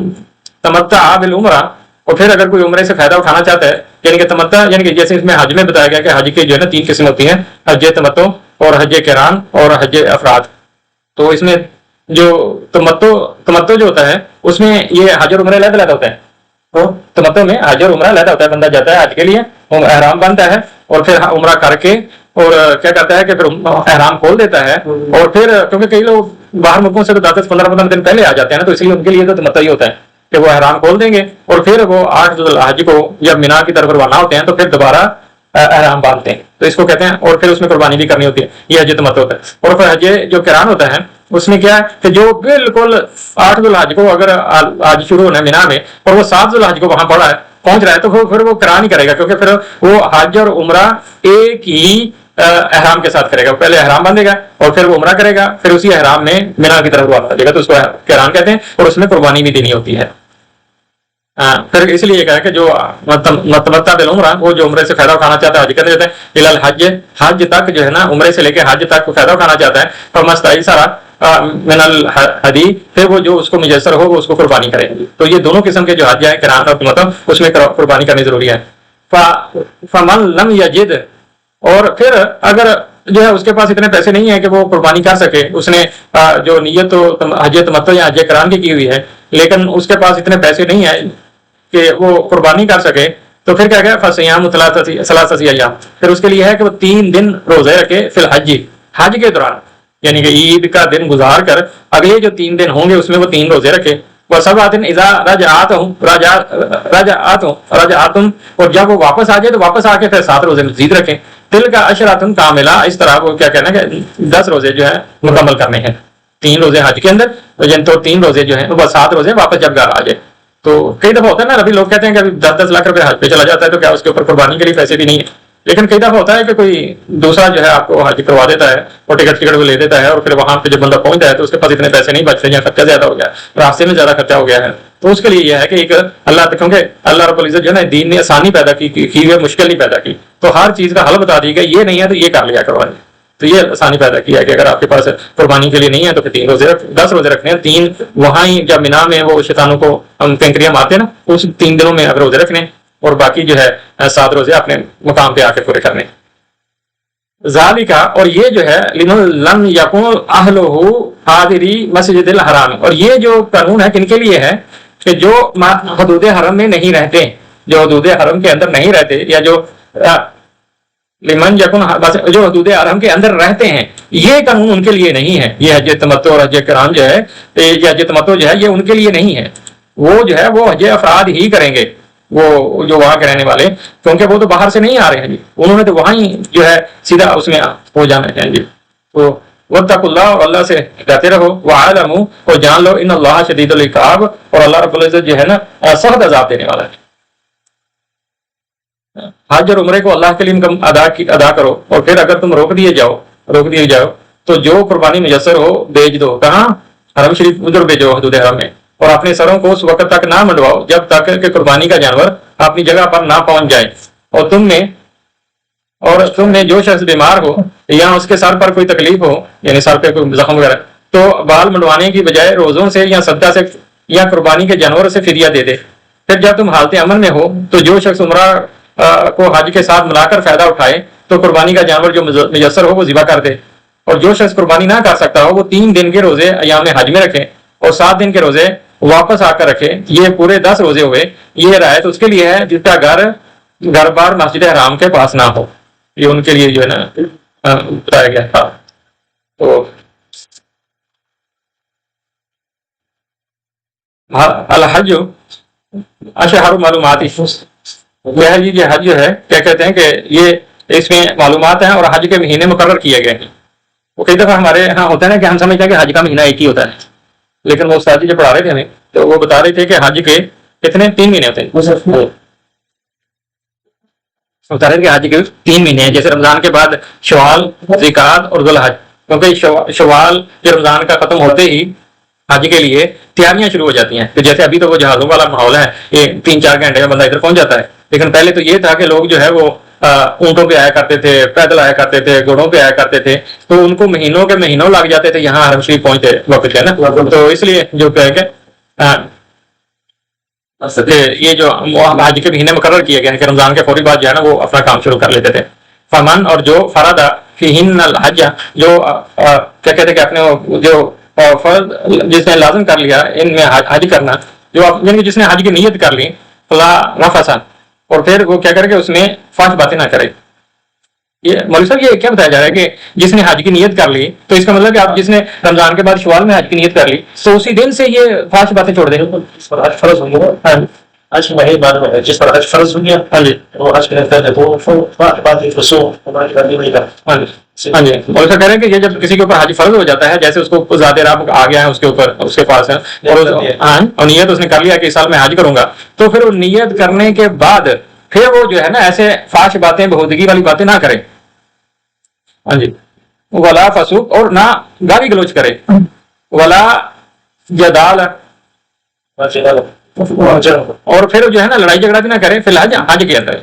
تَمَتَّعَ بِالْعُمْرَةِ، اور پھر اگر کوئی عمرے سے فائدہ اٹھانا چاہتا ہے، یعنی کہ تمتع یعنی کہ جیسے اس میں حج میں بتایا گیا کہ حج کی جو ہے نا 3 قسم ہوتی ہیں، حج تمتع اور حج قران اور حج افراد. تو اس میں جو تمتع جو ہوتا ہے اس میں یہ حج اور عمرہ علیحدہ ہوتا ہے. تو تمتع میں حج اور عمرہ علیحدہ ہوتا ہے. بندہ جاتا ہے حج کے لیے، احرام باندھتا ہے اور پھر عمرہ کر کے اور کیا کرتا ہے کہ پھر احرام کھول دیتا ہے. اور پھر کیونکہ کئی لوگ باہر ملکوں سے تو 10-15 دن پہلے آ جاتے ہیں نا، تو اس لیے ان کے لیے تو تمتع ہی ہوتا ہے کہ وہ احرام کھول دیں گے اور پھر وہ 8 ذوالحج کو جب مینا کی طرف روانہ ہوتے ہیں تو پھر دوبارہ احرام باندھتے ہیں. تو اس کو کہتے ہیں، اور پھر اس میں قربانی بھی کرنی ہوتی ہے. یہ حج تمتع ہوتا ہے. اور پھر حج جو قران ہوتا ہے اس میں کیا ہے کہ جو بالکل 8 ذوالحج کو اگر آج شروع ہونا ہے مینا میں اور وہ 7 ذوالحج کو وہاں پہنچ رہا ہے تو پھر وہ قران ہی کرے گا، کیونکہ پھر وہ حج اور عمرہ ایک ہی احرام کے ساتھ کرے گا. پہلے احرام باندھے گا اور پھر وہ عمرہ کرے گا، پھر اسی احرام میں مینا کی طرف واپس آ جائے گا. تو اس کو قران کہتے ہیں، اور اس میں قربانی بھی دینی ہوتی ہے. پھر اس لیے کہا کہ جو متمتع بالعمرہ وہ جو عمرے سے فائدہ اٹھانا چاہتا ہے حج کرنے جاتا ہے الى الحج حج تک جو ہے نا عمرے سے لے کے حج تک فائدہ اٹھانا چاہتا ہے فمستعی سارا من الحدی پھر وہ جو اس کو میسر ہو وہ اس کو قربانی کرے. تو یہ دونوں قسم کے جو حج ہے قران اور مطلب اس میں قربانی کرنی ضروری ہے. فمن لم یجد اور پھر اگر جو ہے اس کے پاس اتنے پیسے نہیں ہیں کہ وہ قربانی کر سکے, اس نے جو نیت تو حج تمتع یا حج قران کی ہوئی ہے لیکن اس کے پاس اتنے پیسے نہیں ہیں کہ وہ قربانی کر سکے, تو پھر کیا گیا فصیام ثلاثۃ ایام, پھر اس کے لیے ہے کہ وہ 3 دن روزے رکھے فی الحج حج کے دوران, یعنی کہ عید کا دن گزار کر اگلے جو 3 دن ہوں گے اس میں وہ 3 روزے رکھے. وہ سب آتے اذا رجعتم اور جب وہ واپس آ جائے تو واپس آ کے پھر 7 روزے مزید رکھیں. دل کا عشرۃ کاملہ, اس طرح وہ کیا کہنا کہ 10 روزے جو ہے مکمل کرنے ہیں, 3 روزے حج کے اندر تو 3 روزے جو ہیں وہ 7 روزے واپس جب گھر آ جائے. تو کئی دفعہ ہوتا ہے نا ابھی لوگ کہتے ہیں کہ ابھی 10-10 لاکھ روپے حج پہ چلا جاتا ہے تو کیا اس کے اوپر قربانی کے لیے پیسے بھی نہیں ہے, لیکن کئی دفعہ ہوتا ہے کہ کوئی دوسرا جو ہے آپ کو حج کروا دیتا ہے اور ٹکٹ کو لے دیتا ہے اور پھر وہاں پہ جب بندہ پہنچتا ہے تو اس کے پاس اتنے پیسے نہیں بچتے یا خرچہ زیادہ ہو گیا, راستے میں زیادہ خرچہ ہو گیا ہے. تو اس کے لیے یہ ہے کہ ایک اللہ, کیونکہ اللہ رب العزت جو ہے نا دین نے آسانی پیدا کی ہے, مشکل نہیں پیدا کی, تو ہر چیز کا حل بتا دی گا, یہ نہیں ہے تو یہ کر لیا کرو. تو یہ آسانی پیدا کیا ہے کہ اگر آپ کے پاس قربانی کے لیے نہیں ہے تو پھر 10 روزے رکھنے ہیں, 3 وہاں ہی جب مینا میں وہ شیطانوں کو ہم کنکریاں مارتے ہیں نا اس 3 دنوں میں روزے رکھنے اور باقی جو ہے 7 روزے اپنے مقام پہ آ کے پورے کرنے. ذالکا اور یہ جو ہے لم یکن اہلہ حاضری مسجد الحرام, اور یہ جو قانون ہے کن کے لیے ہے کہ جو حدود حرم میں نہیں رہتے, جو حدود حرم کے اندر نہیں رہتے, یا جو لمن یکن جو حدود حرم کے اندر رہتے ہیں, یہ قانون ان کے لیے نہیں ہے. یہ حج تمتع اور حج قران جو ہے, یہ حج تمتع جو ہے یہ ان کے لیے نہیں ہے, وہ جو ہے وہ حج افراد ہی کریں گے, وہ جو وہاں کے رہنے والے, کیونکہ وہ تو باہر سے نہیں آ رہے ہیں جی, انہوں نے تو وہاں ہی جو ہے سیدھا اس میں ہو جانا ہے جی. تو واتقوا اللہ, اور اللہ سے ڈرتے رہو, وعلموا اور جان لو ان اللہ شدید العقاب, اور اللہ رب العزت جو ہے نا سخت عذاب دینے والا ہے. حج اور عمرے کو اللہ کے لیے ادا کرو, اور پھر اگر تم روک دیے جاؤ تو جو قربانی میسر ہو بیچ دو. کہاں؟ حرم شریف ادھر بھیجو حدود حرم میں, اور اپنے سروں کو اس وقت تک نہ منڈواؤ جب تک کہ قربانی کا جانور اپنی جگہ پر نہ پہنچ جائے. اور تم میں جو شخص بیمار ہو یا اس کے سر پر کوئی تکلیف ہو, یعنی سر پہ کوئی زخم وغیرہ, تو بال منڈوانے کی بجائے روزوں سے یا صدقہ سے یا قربانی کے جانور سے فدیہ دے دے. پھر جب تم حالت امن میں ہو تو جو شخص عمرہ کو حج کے ساتھ ملا کر فائدہ اٹھائے تو قربانی کا جانور جو میسر ہو وہ ذبح کر دے. اور جو شخص قربانی نہ کر سکتا ہو وہ 3 دن کے روزے ایام حج میں رکھے اور 7 دن کے روزے واپس آ کر رکھے. یہ پورے 10 روزے ہوئے. یہ رعایت اس کے لیے ہے جس کا گھر بار مسجد حرام کے پاس نہ ہو, یہ ان کے لیے جو ہے نا بتایا گیا تھا. تو الحج اشہر معلومات, یہ حج جو ہے کیا کہتے ہیں کہ یہ اس میں معلومات ہیں اور حج کے مہینے مقرر کیے گئے ہیں. وہ کئی دفعہ ہمارے ہاں ہوتا ہے نا کہ ہم سمجھتے ہیں کہ حج کا مہینہ ایک ہی ہوتا ہے, لیکن وہ استاد جی جو پڑھا رہے تھے ہمیں تو وہ بتا رہے تھے کہ حج کے کتنے 3 مہینے ہوتے ہیں. بتا رہے تھے کہ حج کے 3 مہینے ہیں, جیسے رمضان کے بعد شوال, ذوالحج اور ذوالحج, کیونکہ شوال جو رمضان کا ختم ہوتے ہی حج کے لیے تیاریاں شروع ہو جاتی ہیں. تو جیسے ابھی تو وہ جہازوں والا ماحول ہے, یہ 3-4 گھنٹے میں بندہ ادھر پہنچ جاتا ہے, لیکن پہلے تو یہ تھا کہ لوگ جو ہے وہ اونٹوں پہ آیا کرتے تھے, پیدل آیا کرتے تھے, گھوڑوں پہ آیا کرتے تھے, تو ان کو مہینوں کے مہینوں لگ جاتے تھے یہاں حرم شریف پہنچتے وقت ہے نا. تو اس لیے جو کہ یہ جو حج کے مہینے مقرر کیے گئے ہیں کہ رمضان کے فوری بعد جو ہے نا وہ اپنا کام شروع کر لیتے تھے. فمن اور جو فرد فیہن الحج, جو کیا کہتے ہیں کہ اپنے جو فرض جس نے لازم کر لیا ان میں حج کرنا, جو یعنی جس نے حج کی نیت کر لی, فلا رفث, اور پھر وہ کیا کرے کہ اس میں فحش باتیں نہ کرے. یہ مولوی صاحب یہ کیا بتایا جا رہا ہے کہ جس نے حج کی نیت کر لی, تو اس کا مطلب کہ آپ جس نے رمضان کے بعد شوال میں حج کی نیت کر لی تو اسی دن سے یہ فحش باتیں چھوڑ دیں. جس پر حج فرض ہو گیا, حج میں بعد جس پر حج فرض ہو گیا, ہاں جی, وہ حج کرتا ہے تو بات فسوق حج کرنی نہیں کرتا. ہاں جی, ہاں جی, مولوی صاحب کہہ رہے ہیں کہ یہ جب کسی کے اوپر حج فرض ہو جاتا ہے, جیسے اس کو ذات رب آ گیا ہے اس کے اوپر, اس کے پاس ہے, اور نیت اس نے کر لیا کہ اس سال میں حج کروں گا, تو پھر وہ نیت کرنے کے بعد پھر وہ جو ہے نا ایسے فحش باتیں, بہودگی والی باتیں نہ کرے. ہاں جی, ولا فسوق, اور نہ گالی گلوچ کرے. ولا جدال, اور پھر جو ہے نا لڑائی جھگڑا بھی نہ کرے فی الحال حج کے اندر.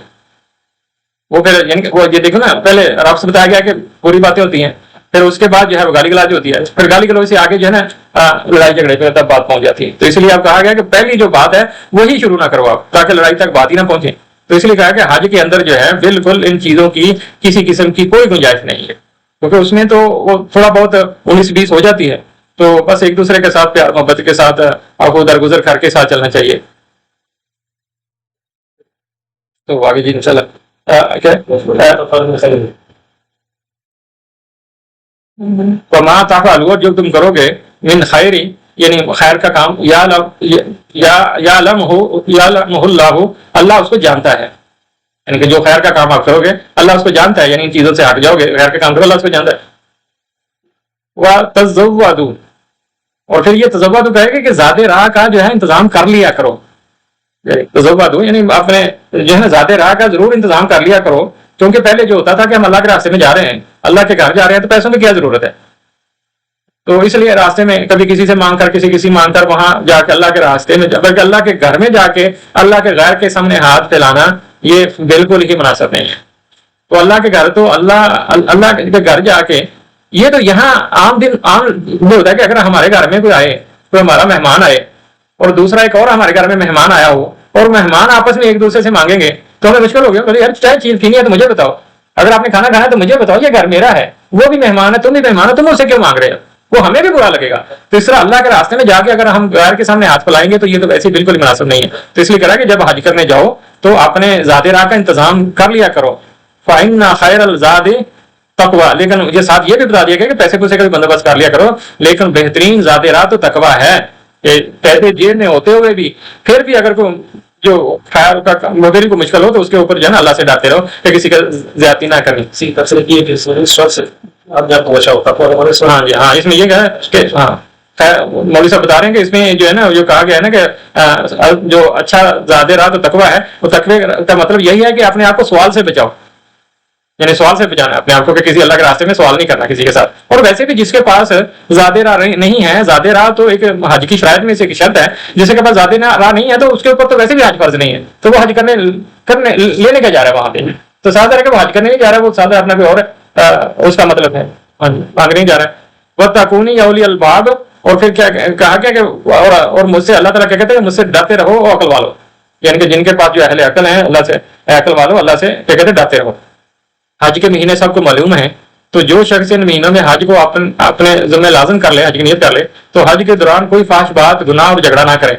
وہ پھر یعنی کہ وہ یہ دیکھو نا پہلے آپ سے بتایا گیا کہ پوری باتیں ہوتی ہیں, پھر اس کے بعد جو ہے وہ گالی گلاج ہوتی ہے, پھر گالی گلوچ سے آگے جو ہے نا لڑائی جھگڑے پہ تب بات پہنچ جاتی ہے. تو اس لیے آپ کہا گیا کہ پہلی جو بات ہے وہی شروع نہ کرو آپ, تاکہ لڑائی تک بات ہی نہ پہنچے. تو اس لیے کہا کہ حج کے اندر جو ہے بالکل ان چیزوں کی کسی قسم کی کوئی گنجائش نہیں ہے, کیونکہ اس میں تو وہ تھوڑا بہت 19-20 ہو جاتی ہے. تو بس ایک دوسرے کے ساتھ پیار محبت کے ساتھ آپ کو درگزر کر کے ساتھ چلنا چاہیے. تو آگے جی انشاءاللہ وما تفعلوا, جو تم کرو گے من خیر یعنی خیر کا کام, یعلمہ اللہ, اللہ اس کو جانتا ہے. یعنی کہ جو خیر کا کام آپ کرو گے اللہ اس کو جانتا ہے, یعنی ان چیزوں سے ہٹ جاؤ گے خیر کا کام کرو اللہ اس کو جانتا ہے. وَتَزَوَّدُوا, اور پھر یہ تزودوا کہے گا کہ زیادہ راہ کا جو ہے انتظام کر لیا کرو. تزودوا یعنی اپنے جو ہے نا زیادہ راہ کا ضرور انتظام کر لیا کرو, کیونکہ پہلے جو ہوتا تھا کہ ہم اللہ کے راستے میں جا رہے ہیں, اللہ کے گھر جا رہے ہیں, تو پیسوں کی کیا ضرورت ہے. تو اس لیے راستے میں کبھی کسی سے مانگ کر کسی مانگ کر وہاں جا کے اللہ کے راستے میں, بلکہ اللہ کے گھر میں جا کے اللہ کے غیر کے سامنے ہاتھ پھیلانا یہ بالکل ہی مناسب نہیں ہے. تو اللہ کے گھر, تو اللہ کے گھر جا کے, یہ تو یہاں عام ہوتا ہے کہ اگر ہمارے گھر میں کوئی آئے, کوئی ہمارا مہمان آئے, اور دوسرا ایک اور ہمارے گھر میں مہمان آیا ہو, اور مہمان آپس میں ایک دوسرے سے مانگیں گے تو ہمیں مشکل ہو گیا. یار چاہے چیز پینی ہے تو مجھے بتاؤ, اگر آپ نے کھانا کھانا ہے تو مجھے بتاؤ, یہ گھر میرا ہے, وہ بھی مہمان ہے, تم بھی مہمان ہو, تم اسے کیوں مانگ رہے ہو, وہ ہمیں بھی برا لگے گا. تو اس طرح اللہ کے راستے میں جا کے اگر ہم غیر کے سامنے ہاتھ پھیلائیں گے تو یہ تو ویسے بالکل ہی مناسب نہیں ہے. تو اس لیے کہا کہ جب حج کرنے جاؤ تو اپنے ذات راہ کا انتظام کر لیا کرو. فَإِنَّ خَيْرَ الزَّادِ تقویٰ, لیکن مجھے ساتھ یہ بھی بتا دیا گیا کہ پیسے پوسے کا بھی بندوبست کر لیا کرو, لیکن بہترین ذات راہ تو تقویٰ ہے. کہ پیسے جیب میں ہوتے ہوئے بھی پھر بھی اگر کوئی جو خیال کا مدری کو مشکل ہو تو اس کے اوپر جو ہے نا اللہ سے ڈرتے رہو کہ کسی کا زیادتی نہ کرنی. ہاں جی ہاں, اس میں یہ کہ ہاں مولوی صاحب بتا رہے ہیں کہ اس میں جو ہے نا جو کہا گیا ہے نا کہ جو اچھا زیادہ راہ تو تقویٰ ہے, وہ تقوی کا مطلب یہی ہے کہ اپنے آپ کو سوال سے بچاؤ, یعنی سوال سے بچانا ہے اپنے آپ کو کہ کسی اللہ کے راستے میں سوال نہیں کرنا کسی کے ساتھ. اور ویسے بھی جس کے پاس زیادہ راہ نہیں ہے, زیادہ راہ تو ایک حج کی شرائط میں سے ایک شرط ہے, جس کے پاس زیادہ راہ نہیں ہے تو اس کے اوپر تو ویسے بھی حج فرض نہیں ہے, تو وہ حج کرنے لینے کا جا رہا ہے وہاں پہ, تو ساتھ ہے کہ وہ حج کرنے نہیں جا رہا ہے, وہ ساتھ اپنا کوئی اور اس کا مطلب ہے مانگنے نہیں جا رہا ہے. وَاتَّقُونِ يَا أُولِي الْأَلْبَابِ, اور پھر کیا کہا کیا کہ اور مجھ سے اللہ تعالیٰ کیا کہتے ہیں, مجھ سے ڈرتے رہو او عقل والو, یعنی کہ جن کے پاس جو اہل عقل ہیں اللہ سے, عقل والو اللہ سے کیا کہتے ہیں ڈرتے رہو. حج کے مہینے سب کو معلوم ہے, تو جو شخص ان مہینوں میں حج کو اپنے ذمہ لازم کر لے, حج کی نیت کر لے, تو حج کے دوران کوئی فحش بات, گناہ اور جھگڑا نہ کرے.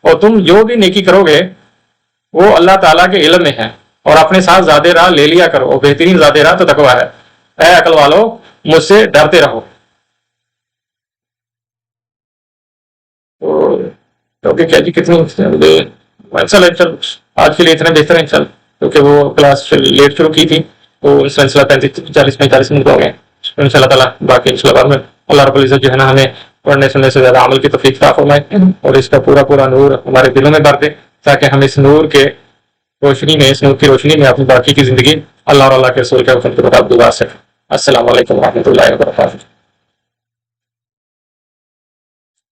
اور تم جو بھی نیکی کرو گے وہ اللہ تعالیٰ کے علم میں ہے, اور اپنے ساتھ زیادہ راہ لے لیا کرو, اور بہترین زیادہ راہ تو تقویٰ ہے. اے عقل والو مجھ سے ڈرتے رہو. کیونکہ کیا جی کتنی آج کے لیے اتنا بہتر ہے انشاءاللہ, کیونکہ وہ کلاس لیٹ شروع کی تھی تو اس سلسلہ 35-40 منٹ ہو گئے. ان شاء اللہ تعالیٰ باقی انشاء اللہ بعد میں اللہ رب العزت جو ہے نا ہمیں پڑھنے سننے سے زیادہ عمل کی توفیق عطا فرمائے, اور اس کا پورا نور ہمارے دلوں میں بھر دے, تاکہ ہم اس نور کے روشنی میں, اس نور کی روشنی میں اپنی باقی کی زندگی اللہ اور اللہ کے رسول کے حکم کے مطابق گزار سکیں. السلام علیکم و رحمۃ اللہ وبرکاتہ.